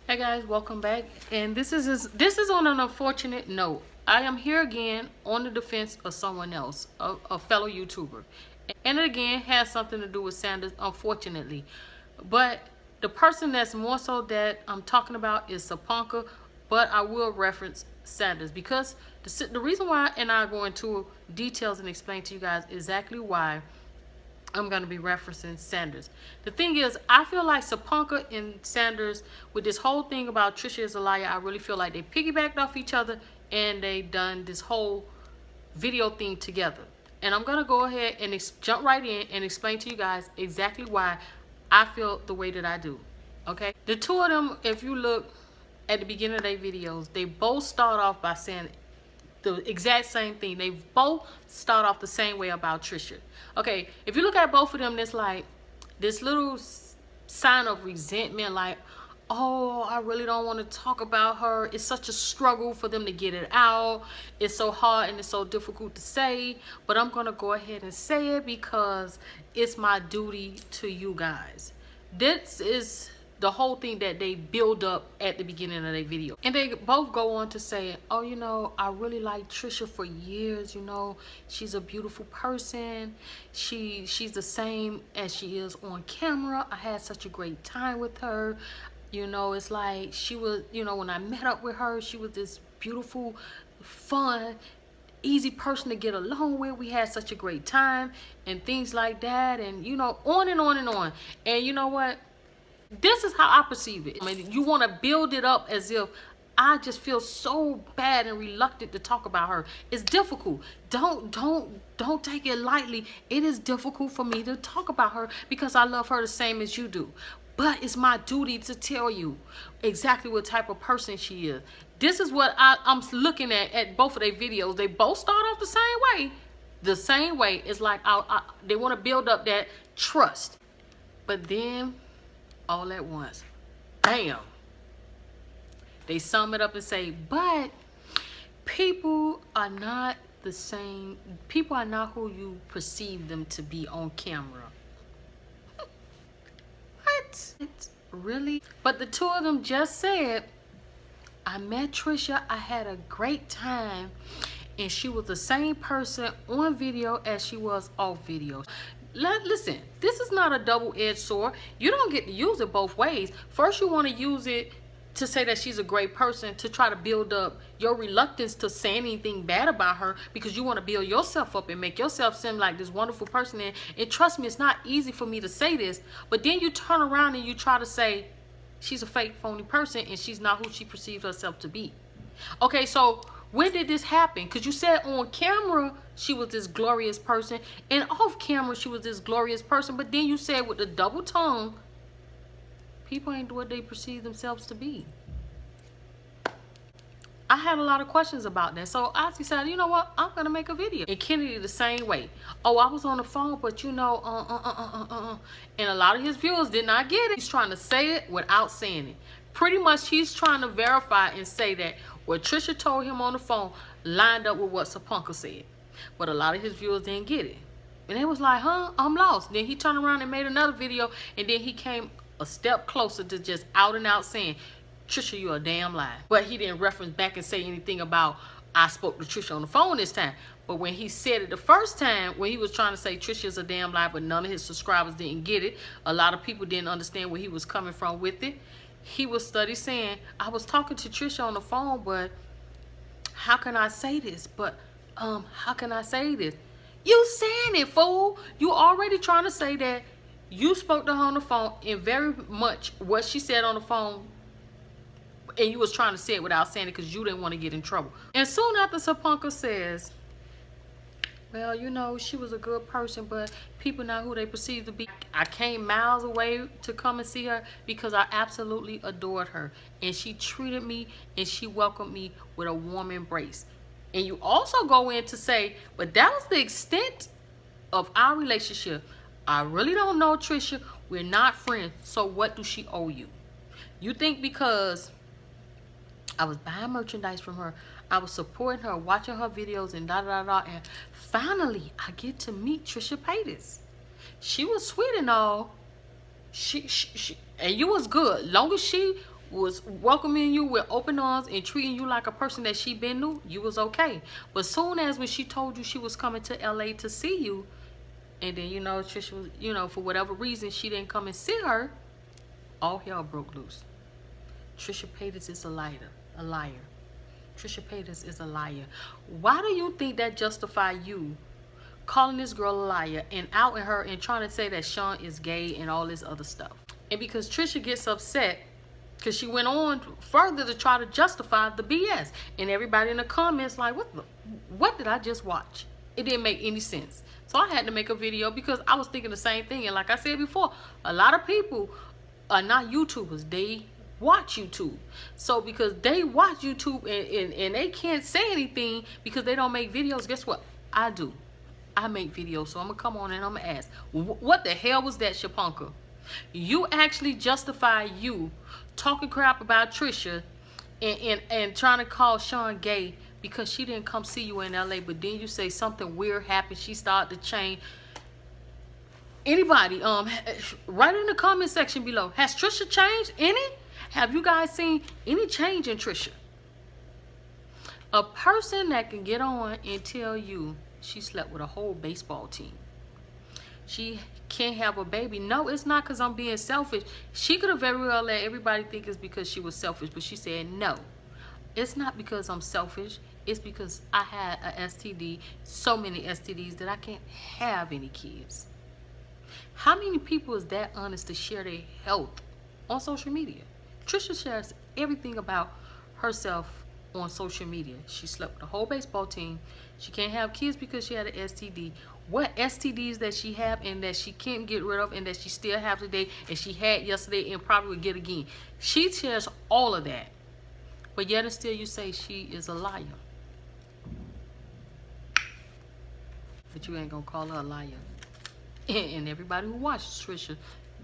Hey guys, welcome back. And this is on an unfortunate note. I am here again on the defense of someone else, a fellow YouTuber, and it again has something to do with Sanders, unfortunately. But the person that's more so that I'm talking about is Stepanka, but I will reference Sanders because the reason why, and I'll go into details and explain to you guys exactly why I'm going to be referencing Sanders. The thing is, I feel like Stepanka and Sanders, with this whole thing about Trisha is a liar, I really feel like they piggybacked off each other and they done this whole video thing together. And I'm going to go ahead and jump right in and explain to you guys exactly why I feel the way that I do. Okay? The two of them, if you look at the beginning of their videos, they both start off by saying the exact same thing. They both start off the same way about Trisha. Okay, if you look at both of them, there's like this little sign of resentment, like, oh, I really don't want to talk about her. It's such a struggle for them to get it out. It's so hard and it's so difficult to say, but I'm going to go ahead and say it because it's my duty to you guys. This is the whole thing that they build up at the beginning of their video. And they both go on to say, oh, you know, I really liked Trisha for years, you know, she's a beautiful person. She's the same as she is on camera. I had such a great time with her. You know, it's like she was, you know, when I met up with her, she was this beautiful, fun, easy person to get along with. We had such a great time and things like that. And, you know, on and on and on. And you know what? This is how I perceive it. I mean, you want to build it up as if I just feel so bad and reluctant to talk about her. It's difficult. Don't take it lightly. It is difficult for me to talk about her because I love her the same as you do. But it's my duty to tell you exactly what type of person she is. This is what I'm looking at both of their videos. They both start off the same way. The same way. It's like they want to build up that trust. But then all at once, bam, they sum it up and say, but people are not the same. People are not who you perceive them to be on camera. What? Really? But the two of them just said, I met Trisha, I had a great time, and she was the same person on video as she was off video. Listen, this is not a double-edged sword. You don't get to use it both ways. First, you want to use it to say that she's a great person, to try to build up your reluctance to say anything bad about her because you want to build yourself up and make yourself seem like this wonderful person. And trust me, it's not easy for me to say this, but then you turn around and you try to say she's a fake, phony person and she's not who she perceives herself to be. Okay, so when did this happen? Because you said on camera she was this glorious person and off camera she was this glorious person, but then you said with the double tongue, people ain't what they perceive themselves to be. I had a lot of questions about that, so I decided, you know what, I'm gonna make a video. And Kennedy the same way. Oh, I was on the phone, but you know, and a lot of his viewers did not get it. He's trying to say it without saying it. Pretty much he's trying to verify and say that what Trisha told him on the phone lined up with what Stepanka said. But a lot of his viewers didn't get it. And they was like, huh, I'm lost. Then he turned around and made another video, and then he came a step closer to just out and out saying, Trisha, you a damn lie. But he didn't reference back and say anything about, I spoke to Trisha on the phone this time. But when he said it the first time, when he was trying to say Trisha's a damn lie, but none of his subscribers didn't get it, a lot of people didn't understand where he was coming from with it. He was study saying, I was talking to Trisha on the phone, but how can I say this? But how can I say this? You saying it, fool. You already trying to say that you spoke to her on the phone and very much what she said on the phone, and you was trying to say it without saying it because you didn't want to get in trouble. And soon after Stepanka says, well, you know, she was a good person, but people not who they perceive to be. I came miles away to come and see her because I absolutely adored her. And she treated me and she welcomed me with a warm embrace. And you also go in to say, but that was the extent of our relationship. I really don't know Trisha. We're not friends. So what do she owe you? You think because I was buying merchandise from her, I was supporting her, watching her videos and da-da-da-da, and finally I get to meet Trisha Paytas. She was sweet and all. She and you was good. Long as she was welcoming you with open arms and treating you like a person that she been knew, you was okay. But soon as when she told you she was coming to LA to see you, and then Trisha was, for whatever reason she didn't come and see her, all hell broke loose. Trisha Paytas is a liar. Trisha Paytas is a liar. Why do you think that justify you calling this girl a liar and outing her and trying to say that Sean is gay and all this other stuff? And because Trisha gets upset because she went on further to try to justify the BS, and everybody in the comments like, what did I just watch? It didn't make any sense. So I had to make a video because I was thinking the same thing. And like I said before, a lot of people are not YouTubers. They watch YouTube. So because they watch YouTube and they can't say anything because they don't make videos, guess what? I do. I make videos. So I'm going to come on and I'm going to ask, what the hell was that, Stepanka? You actually justify you talking crap about Trisha and trying to call Sean gay because she didn't come see you in LA, but then you say something weird happened, she started to change. Anybody, write in the comment section below, has Trisha changed any? Have you guys seen any change in Trisha? A person that can get on and tell you she slept with a whole baseball team, she can't have a baby. No, it's not because I'm being selfish. She could have very well let everybody think it's because she was selfish, but she said no. It's not because I'm selfish. It's because I had a STD, so many STDs that I can't have any kids. How many people is that honest to share their health on social media? Trisha shares everything about herself on social media. She slept with the whole baseball team. She can't have kids because she had an STD. What STDs that she have and that she can't get rid of and that she still have today and she had yesterday and probably would get again. She shares all of that. But yet and still you say she is a liar. But you ain't gonna call her a liar. And everybody who watches Trisha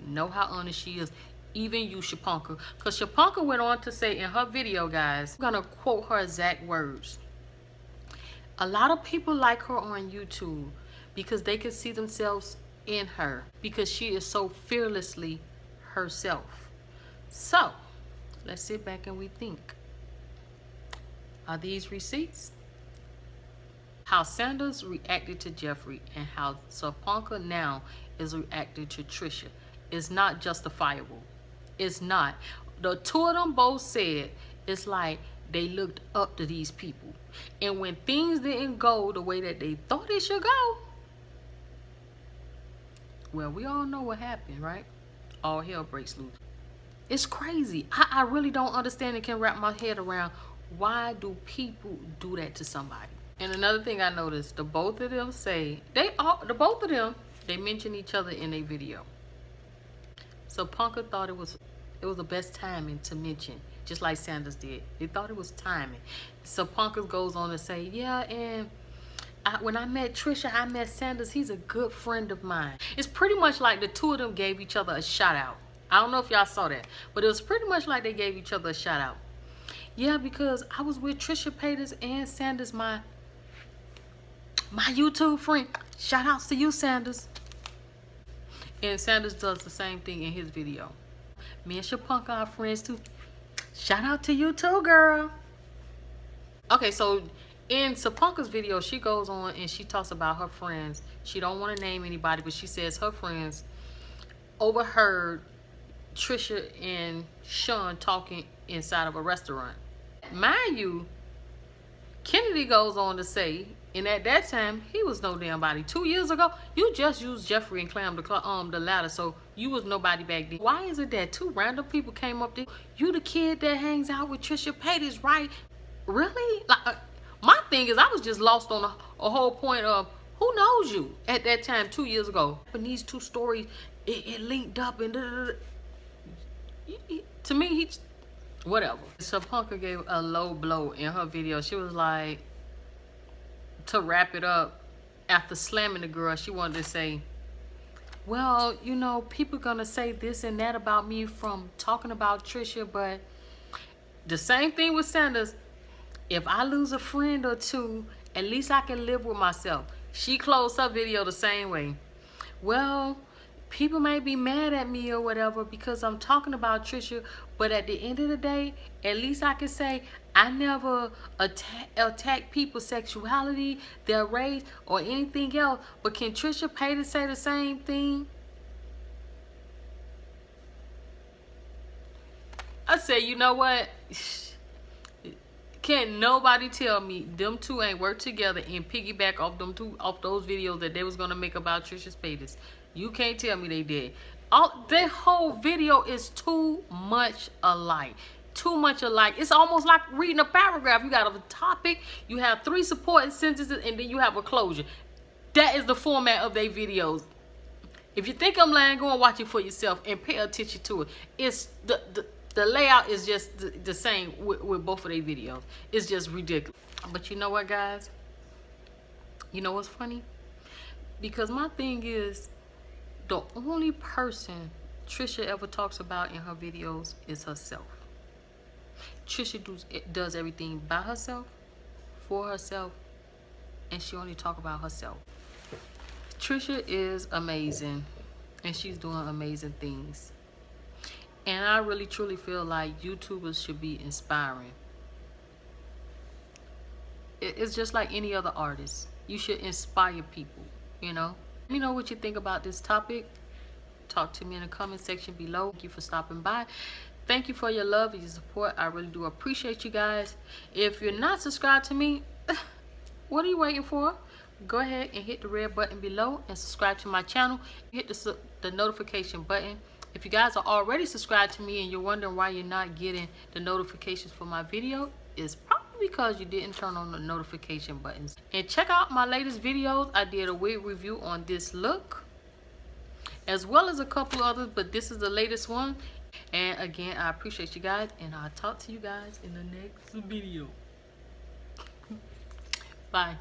know how honest she is. Even you, Stepanka. Because Stepanka went on to say in her video, guys, I'm gonna quote her exact words. A lot of people like her on YouTube because they can see themselves in her because she is so fearlessly herself. So let's sit back and we think. Are these receipts? How Sanders reacted to Jeffrey and how Stepanka now is reacting to Trisha is not justifiable. It's not. The two of them both said it's like they looked up to these people. And when things didn't go the way that they thought it should go, well, we all know what happened, right? All hell breaks loose. It's crazy. I really don't understand and can wrap my head around why do people do that to somebody. And another thing I noticed, the both of them say, they mention each other in a video. So Stepanka thought it was the best timing to mention, just like Sanders did. They thought it was timing. So Stepanka goes on to say, yeah, and when I met Trisha, I met Sanders. He's a good friend of mine. It's pretty much like the two of them gave each other a shout out. I don't know if y'all saw that, but it was pretty much like they gave each other a shout out. Yeah, because I was with Trisha Paytas and Sanders, my YouTube friend. Shout outs to you, Sanders. And Sanders does the same thing in his video. Me and Stepanka are friends too. Shout out to you too, girl. Okay, so in Stepanka's video, she goes on and she talks about her friends. She don't want to name anybody, but she says her friends overheard Trisha and Sean talking inside of a restaurant. Mind you, Kennedy goes on to say, and at that time, he was no damn body. 2 years ago, you just used Jeffrey and climb the ladder, so you was nobody back then. Why is it that two random people came up there? You the kid that hangs out with Trisha Paytas, right? Really? Like, my thing is, I was just lost on a whole point of who knows you at that time 2 years ago. But these two stories, it linked up and to me, whatever. Stepanka gave a low blow in her video. She was like, to wrap it up, after slamming the girl, she wanted to say, well, you know, people gonna say this and that about me from talking about Trisha, but the same thing with Sanders. If I lose a friend or two, at least I can live with myself. She closed her video the same way. Well, people may be mad at me or whatever because I'm talking about Trisha, But at the end of the day, at least I can say I never attack people's sexuality, their race, or anything else. But can Trisha Paytas say the same thing? I say, you know what? Can't nobody tell me them two ain't work together and piggyback off them two, off those videos that they was gonna make about Trisha Paytas. You can't tell me they did. Their whole video is too much alike. Too much alike. It's almost like reading a paragraph. You got a topic, you have 3 supporting sentences, and then you have a closure. That is the format of their videos. If you think I'm lying, go and watch it for yourself and pay attention to it. It's the layout is just the same with both of their videos. It's just ridiculous. But you know what, guys? You know what's funny? Because my thing is, the only person Trisha ever talks about in her videos is herself. Trisha does everything by herself, for herself, and she only talk about herself. Trisha is amazing, and she's doing amazing things. And I really truly feel like YouTubers should be inspiring. It's just like any other artist. You should inspire people, you know? Let me know what you think about this topic. Talk to me in the comment section below. Thank you for stopping by. Thank you for your love and your support. I really do appreciate you guys. If you're not subscribed to me, what are you waiting for? Go ahead and hit the red button below and subscribe to my channel. Hit the notification button. If you guys are already subscribed to me and you're wondering why you're not getting the notifications for my video, it's probably because you didn't turn on the notification buttons. And check out my latest videos. I did a wig review on this look, as well as a couple others, but this is the latest one. And again, I appreciate you guys, and I'll talk to you guys in the next video. Bye.